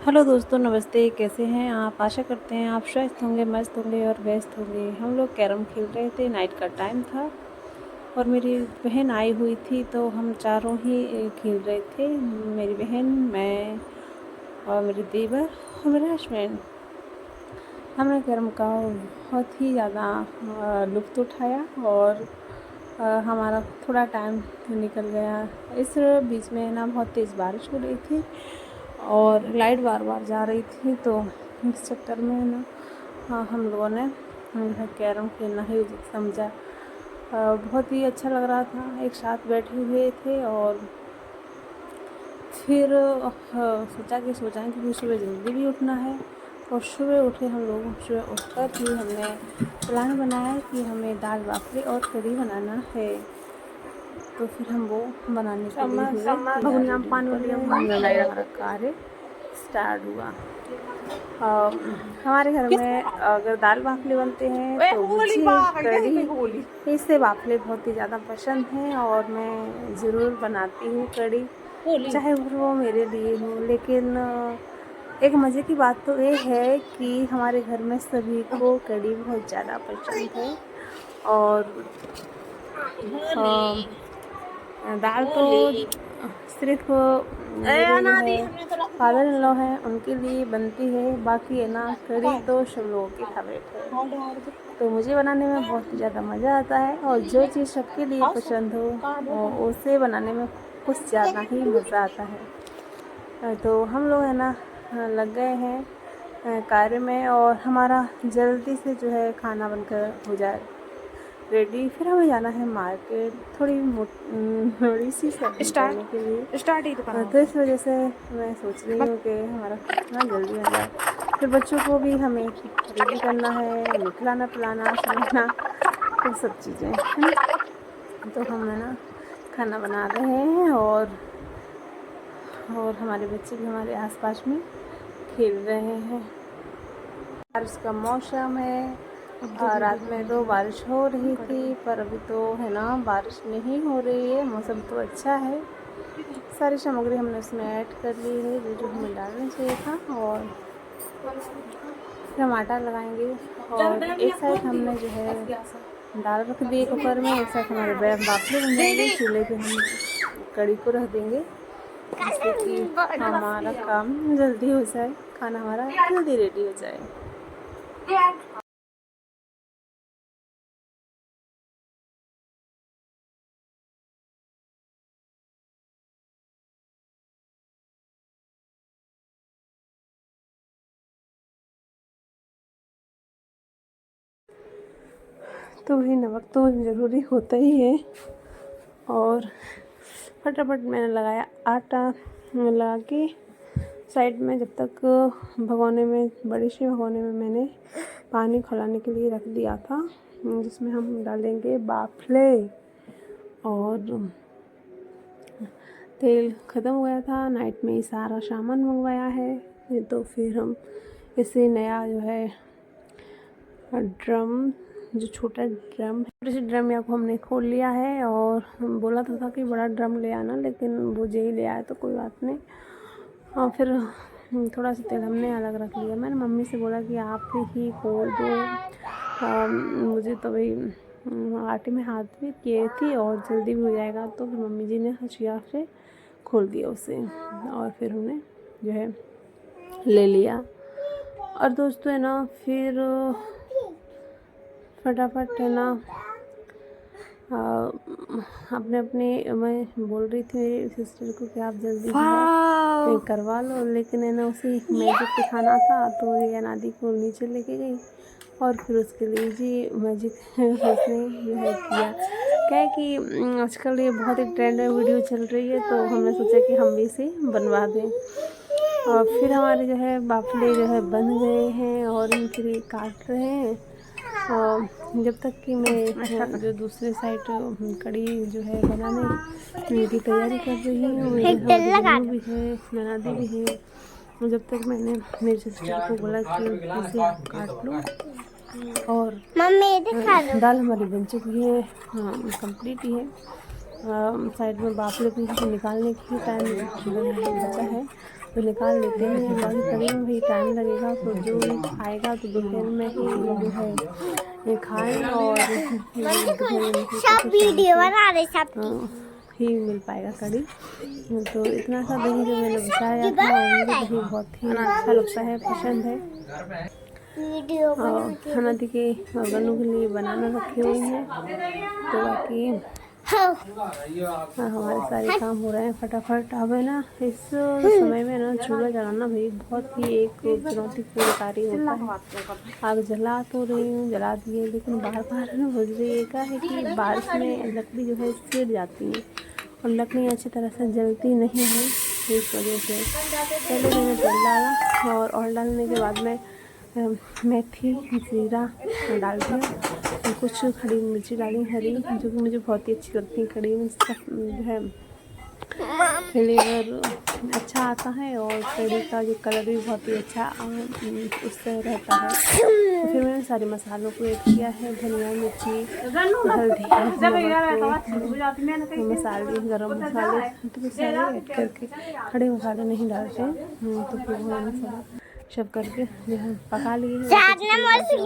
Hello दोस्तों, नमस्ते। कैसे हैं आप? आशा करते हैं आप स्वस्थ होंगे, मस्त होंगे और व्यस्त होंगे। हम लोग कैरम खेल रहे थे, नाइट का टाइम था और मेरी बहन आई हुई थी, तो हम चारों ही खेल रहे थे। मेरी बहन, मैं और मेरे देवर और मेरे हस्बैंड। हमने कैरम का बहुत ही ज़्यादा लुत्फ़ उठाया और हमारा थोड़ा टाइम निकल गया। इस बीच में ना बहुत तेज़ बारिश हो रही थी और लाइट बार बार जा रही थी, तो इस चक्कर में ना हम लोगों ने कैरम खेलना ही उचित समझा। बहुत ही अच्छा लग रहा था, एक साथ बैठे हुए थे और फिर सोचा कि सुबह जल्दी भी उठना है। और सुबह उठे हम लोग, सुबह उठकर ही हमने प्लान बनाया कि हमें दाल बाफले और कढ़ी बनाना है। तो फिर हम वो बनाने के लिए हुए हमारा कार्य स्टार्ट हुआ। हमारे घर में अगर दाल बाफले बनते हैं तो मुझे कढ़ी, इससे बाफले बहुत ही ज़्यादा पसंद हैं और मैं ज़रूर बनाती हूँ कढ़ी, चाहे वो मेरे लिए हो। लेकिन एक मज़े की बात तो ये है कि हमारे घर में सभी को कढ़ी बहुत ज़्यादा पसंद है। और दाल तो सिर्फ मेरे फादर इन लॉ है उनके लिए बनती है, बाकी है ना कढ़ी तो सब लोगों की फेवरेट है। तो मुझे बनाने में बहुत ही ज़्यादा मज़ा आता है और जो चीज़ सबके लिए पसंद हो उसे बनाने में कुछ ज़्यादा ही मज़ा आता है। तो हम लोग है ना लग गए हैं कार्य में और हमारा जल्दी से जो है खाना बनकर हो जाए रेडी। फिर हमें जाना है मार्केट थोड़ी सी शॉपिंग करने के लिए। तो इस वजह से मैं सोच रही हूँ कि हमारा खाना जल्दी बन जाए। फिर बच्चों को भी हमें रेडी करना है, खिलाना पिलाना सुलाना, तो सब चीज़ें है ना। तो हम है ना खाना बना रहे हैं और हमारे बच्चे भी हमारे आसपास में खेल रहे हैं। बारिश का मौसम है। रात में तो बारिश हो रही थी, पर अभी तो है ना बारिश नहीं हो रही है। मौसम तो अच्छा है। सारी सामग्री हमने उसमें ऐड कर ली है जो हमें डालना चाहिए था। और फिर हम आटा लगाएंगे और एक साइड हमने जो है दाल रख दी है कुकर में, एक साइड हमारे बाफले बन जाएंगे। चूल्हे पे हम कढ़ी को रख देंगे जिससे कि हमारा काम जल्दी हो जाए, खाना हमारा जल्दी रेडी हो जाए। तो वही नमक तो ज़रूरी होता ही है। और फटाफट मैंने लगाया आटा, लगा के साइड में, जब तक भगोने में, बड़ी सी भगोने में मैंने पानी खौलाने के लिए रख दिया था, जिसमें हम डालेंगे बाफले। और तेल ख़त्म हो गया था, नाइट में ही सारा सामान मंगवाया है। तो फिर हम इसे नया जो है ड्रम, जो छोटा ड्रम है, छोटे से ड्रम या को हमने खोल लिया है। और हम बोला था कि बड़ा ड्रम ले आना, लेकिन वो यही ले आया तो कोई बात नहीं। और फिर थोड़ा सा तेल हमने अलग रख लिया। मैंने मम्मी से बोला कि आप ही खोल दो, मुझे तो भाई आटे में हाथ भी किए थी और जल्दी भी हो जाएगा। तो फिर मम्मी जी ने हशिया से खोल दिया उसे और फिर उन्हें जो है ले लिया। और दोस्तों है ना फिर फटाफट है ना अपने मैं बोल रही थी मेरी सिस्टर को कि आप जल्दी करवा लो, लेकिन है ना उसे मैजिक दिखाना था। तो ये अनादी को नीचे लेके गई और फिर उसके लिए जी मैजिक उसने जो है किया। क्या है कि आजकल ये बहुत ही ट्रेंड में वीडियो चल रही है, तो हमने सोचा कि हम भी इसे बनवा दें। और फिर हमारे जो है बाफले जो है बन गए हैं और इनके लिए काट रहे हैं। और जब तक कि मैं जो दूसरे साइड कढ़ी जो है बनाने की तैयारी कर रही हूँ, भी है, ननादी भी है। जब तक मैंने मेरी सिस्टर को बोला कि इसे काट लो। और दाल हमारी बन चुकी है, कंप्लीट ही है। साइड में बाफले को निकालने की टाइम बचा है। तो निकाल लेते हैं। बाकी कड़ी में भी टाइम लगेगा, तो जो खाएगा तो दोपहर में ही जो है ये खाएं और सब वीडियो बना रहे सब ही मिल पाएगा कड़ी। तो इतना सा दही जो मैंने बचाया था और मुझे दही बहुत ही अच्छा लगता है, पसंद है। और खाना के गन्नू के लिए बनाना रखे हुए हैं। तो बाकी हमारे सारे काम हो रहे हैं फटाफट। अब है ना इस समय में ना चूल्हा जलाना भी बहुत ही एक चुनौतीपूर्ण कार्य होता है। आग जला तो रही हूँ, जला दिए, लेकिन बार बार मुझे ये है कि बारिश में लकड़ी जो है सिड़ जाती है और लकड़ी अच्छी तरह से जलती नहीं है। इस वजह से पहले मैंने तेल डाला और डालने के बाद में मेथी जीरा डाल दिया, कुछ खड़ी मिर्ची डाली हरी, जो कि मुझे बहुत ही अच्छी लगती है। खड़ी मिर्च का जो है फ्लेवर अच्छा आता है और कड़ी का जो कलर भी बहुत ही अच्छा उससे रहता है। तो फिर मैंने सारे मसालों को ऐड किया है, धनिया मिर्ची हल्दी मसाले गरम मसाले, तो सारे ऐड करके खड़े मसाले नहीं डालते हैं। तो फिर मसाला सब करके जो है पका लिए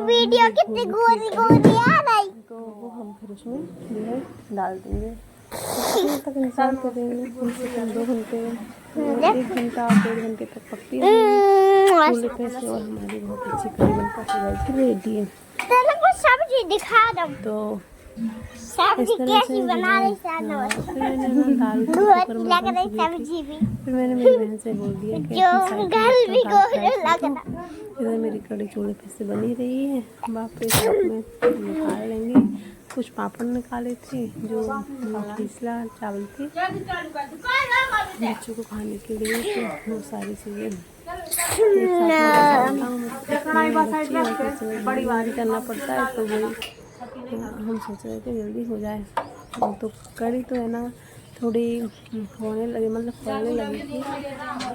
वीडियो कितनी गोरी गोरी आ रही, तो वो हम फिर उसमें जो है डाल देंगे। तक इंतजार करेंगे, कम से कम 2 घंटे 1 घंटा 1.5 घंटे तक पकती है चूल्हे पे से और हमारी बहुत अच्छी कड़ी बनकर रेडी है। सब्जी दिखा दो तो सब्जी कैसी बना रही सब्जी भी। फिर मैंने मेरी बहन से बोल दिया कि इधर मेरी कड़ी चूल्हे पे से बनी रही है, बाप रे साथ में निकाल लेंगे। कुछ पापड़ निकाले थे जो पिछला चावल थे बच्चों को खाने के लिए, तो वो सारी चीज़ें करना पड़ता है। तो वही हम सोच रहे थे जल्दी हो जाए। तो कड़ी तो है ना थोड़ी होने लगी, मतलब फैलने लगी थी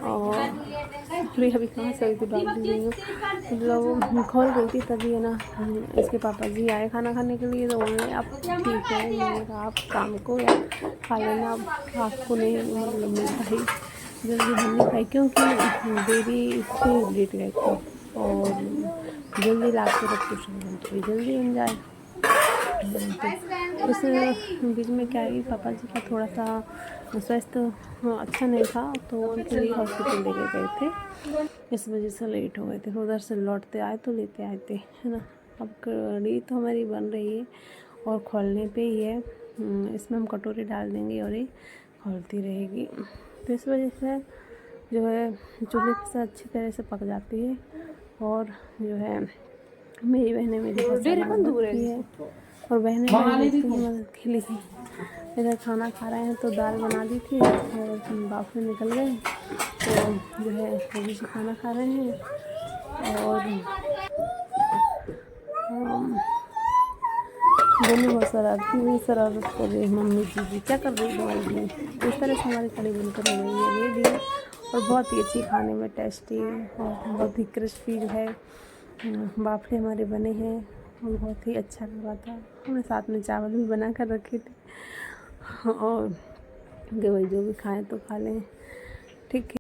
और अभी कहाँ से तो डाल दी हूँ, मतलब खोल गई थी तभी है ना इसके पापा जी आए खाना खाने के लिए। तो उन्होंने अब ठीक है, मैंने कहा आप काम को या खा लेना, अब आपको नहीं मतलब मिल पाई, जल्दी बन नहीं पाई क्योंकि देरी से लेट गए थे और जल्दी ला के रखते थोड़ी जल्दी बन जाए। तो उस बीच में क्या है, पापा जी का थोड़ा सा स्वास्थ्य अच्छा नहीं था, तो उनके लिए हॉस्पिटल लेके गए थे, इस वजह से लेट हो गए थे। उधर से लौटते आए तो लेते आए थे, है ना। अब कड़ी तो हमारी बन रही है और खोलने पे ही है, इसमें हम कटोरी डाल देंगे और ये खोलती रहेगी। तो इस वजह से जो है चूल्हे से अच्छी तरह से पक जाती है। और जो है मेरी बहनें मेरी मदद की है और बहनें मदद के लिए इधर खाना खा रहे हैं। तो दाल बना दी थी और बाप में निकल गए, तो जो है वो भी खाना खा रहे हैं। और दोनों बहुत शरारत कर रही है। मम्मी जी क्या कर रही है तुम्हारी जी। इस तरह से हमारी कड़ी बनकर हो गई है रेडी और बहुत ही अच्छी, खाने में टेस्टी और बहुत ही क्रिस्पी जो है बाफले हमारे बने हैं और बहुत ही अच्छा लगा था। हमने साथ में चावल भी बना कर रखे थे और वही जो भी खाएं तो खा लें, ठीक है।